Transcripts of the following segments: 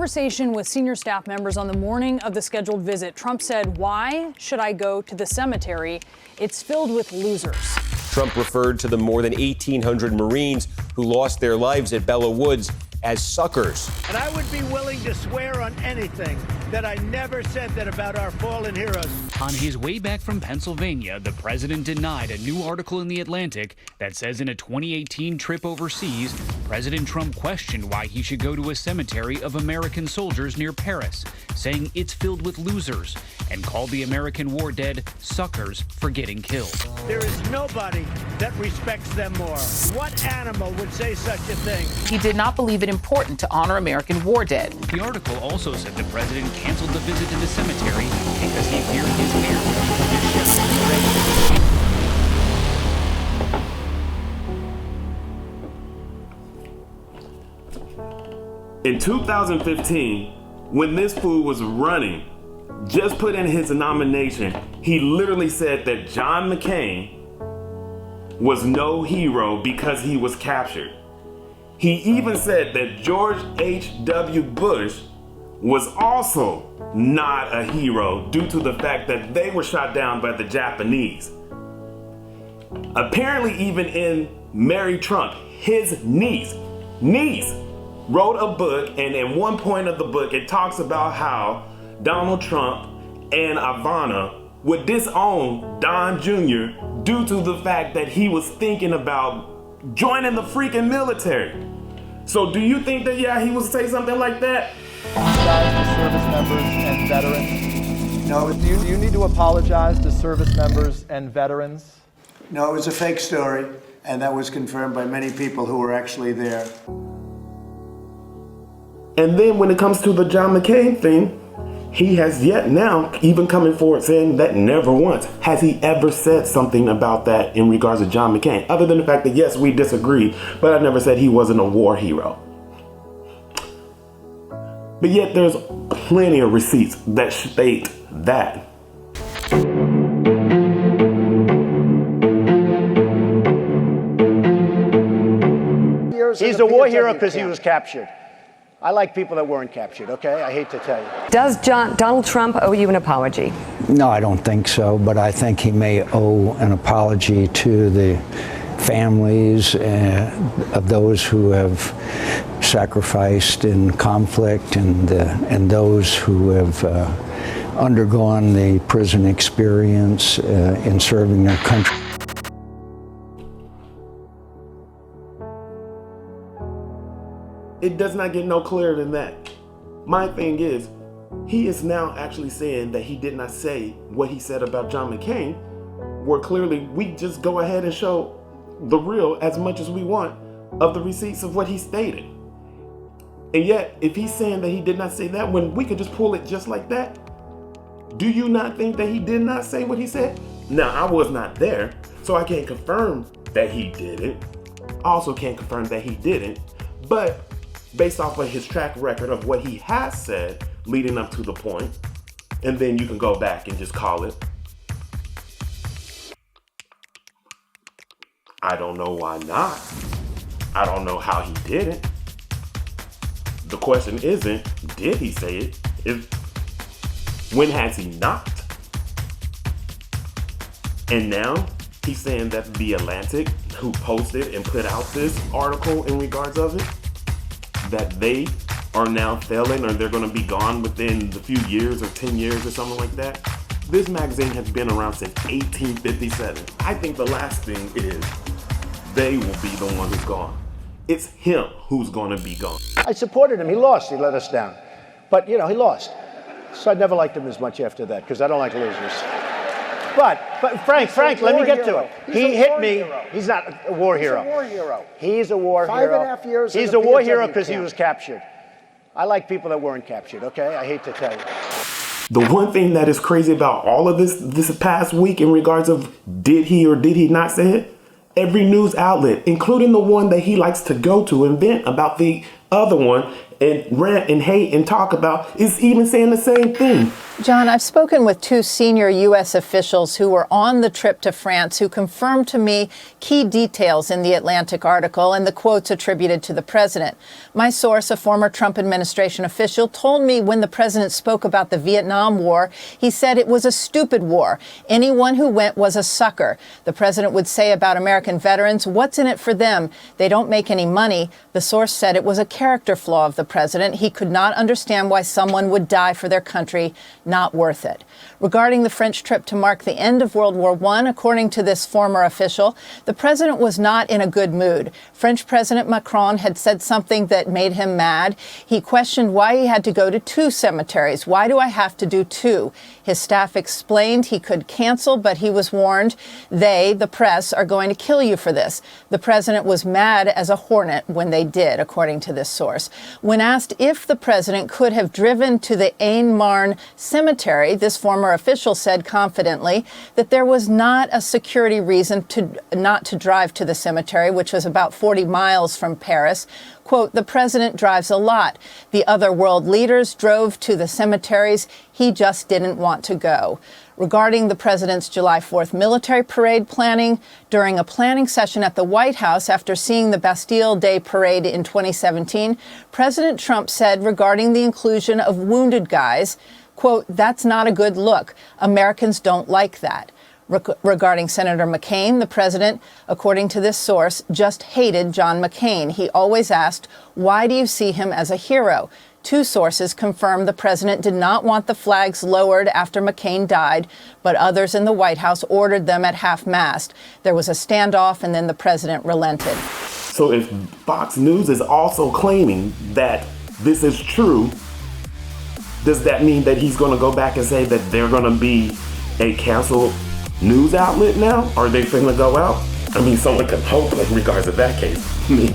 conversation with senior staff members on the morning of the scheduled visit, Trump said, "Why should I go to the cemetery? It's filled with losers." Trump referred to the more than 1,800 Marines who lost their lives at Belleau Woods as suckers. And I would be willing to swear on anything that I never said that about our fallen heroes. On his way back from Pennsylvania, the president denied a new article in The Atlantic that says in a 2018 trip overseas, President Trump questioned why he should go to a cemetery of American soldiers near Paris, saying it's filled with losers, and called the American war dead suckers for getting killed. There is nobody that respects them more. What animal would say such a thing? He did not believe it important to honor American war dead. The article also said the president canceled the visit to the cemetery because he feared his hair would In 2015, when this fool was running, just put in his nomination, he literally said that John McCain was no hero because he was captured. He even said that George H.W. Bush was also not a hero due to the fact that they were shot down by the Japanese. Apparently, even in Mary Trump, his niece wrote a book, and at one point of the book, it talks about how Donald Trump and Ivana would disown Don Jr. due to the fact that he was thinking about joining the freaking military. So do you think that, he would say something like that? Apologize to service members and veterans. No, you need to apologize to service members and veterans. No, it was a fake story, and that was confirmed by many people who were actually there. And then when it comes to the John McCain thing, he has yet now even coming forward saying that never once has he ever said something about that in regards to John McCain, other than the fact that, yes, we disagree, but I never said he wasn't a war hero. But yet there's plenty of receipts that state that. He's a war hero because he was captured. I like people that weren't captured, okay? I hate to tell you. Does Donald Trump owe you an apology? No, I don't think so, but I think he may owe an apology to the families of those who have sacrificed in conflict and those who have undergone the prison experience in serving their country. It does not get no clearer than that. My thing is, he is now actually saying that he did not say what he said about John McCain, where clearly we just go ahead and show the real as much as we want of the receipts of what he stated. And yet, if he's saying that he did not say that, when we could just pull it just like that, do you not think that he did not say what he said? Now, I was not there, so I can't confirm that he did it. I also can't confirm that he didn't, but based off of his track record of what he has said leading up to the point, and then you can go back and just call it. I don't know why not. I don't know how he did it. The question isn't, did he say it? When has he not? And now he's saying that The Atlantic, who posted and put out this article in regards of it, that they are now failing, or they're going to be gone within the few years or 10 years or something like that. This magazine has been around since 1857. I think the last thing is they will be the one who's gone. It's him who's going to be gone. I supported him. He lost. He let us down. But, he lost. So I never liked him as much after that because I don't like losers. But Frank, let me get to it. He hit me. He's not a war hero. He's a war hero. He's a war hero. 5.5 years. He's a war hero because he was captured. I like people that weren't captured, okay? I hate to tell you. The one thing that is crazy about all of this past week in regards of did he or did he not say it? Every news outlet, including the one that he likes to go to and vent about the other one, and rant and hate and talk about is even saying the same thing. John, I've spoken with 2 senior U.S. officials who were on the trip to France who confirmed to me key details in the Atlantic article and the quotes attributed to the president. My source, a former Trump administration official, told me when the president spoke about the Vietnam War, he said it was a stupid war. Anyone who went was a sucker. The president would say about American veterans, what's in it for them? They don't make any money. The source said it was a character flaw of the president. He could not understand why someone would die for their country. Not worth it. Regarding the French trip to mark the end of World War I, according to this former official, the president was not in a good mood. French President Macron had said something that made him mad. He questioned why he had to go to 2 cemeteries. Why do I have to do 2? His staff explained he could cancel, but he was warned, they, the press, are going to kill you for this. The president was mad as a hornet when they did, according to this source. When asked if the president could have driven to the Aisne-Marne cemetery, this former official said confidently that there was not a security reason not to drive to the cemetery, which was about 40 miles from Paris. Quote, the president drives a lot. The other world leaders drove to the cemeteries. He just didn't want to go. Regarding the president's July 4th military parade planning, during a planning session at the White House after seeing the Bastille Day parade in 2017, President Trump said regarding the inclusion of wounded guys, quote, that's not a good look. Americans don't like that. Regarding Senator McCain, the president, according to this source, just hated John McCain. He always asked, why do you see him as a hero? 2 sources confirmed the president did not want the flags lowered after McCain died, but others in the White House ordered them at half-mast. There was a standoff, and then the president relented. So if Fox News is also claiming that this is true, does that mean that he's going to go back and say that they're going to be a canceled news outlet now? Are they finna go out? I mean, someone could hope in regards to that case,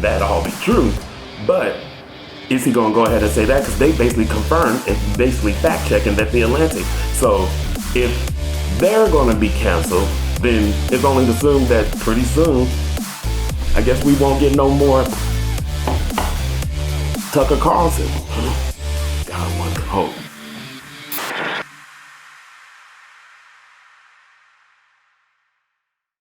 that all be true. But is he gonna go ahead and say that? Because they basically confirmed and basically fact checking that the Atlantic. So if they're gonna be canceled, then it's only to assume that pretty soon, I guess we won't get no more Tucker Carlson. God, one could hope.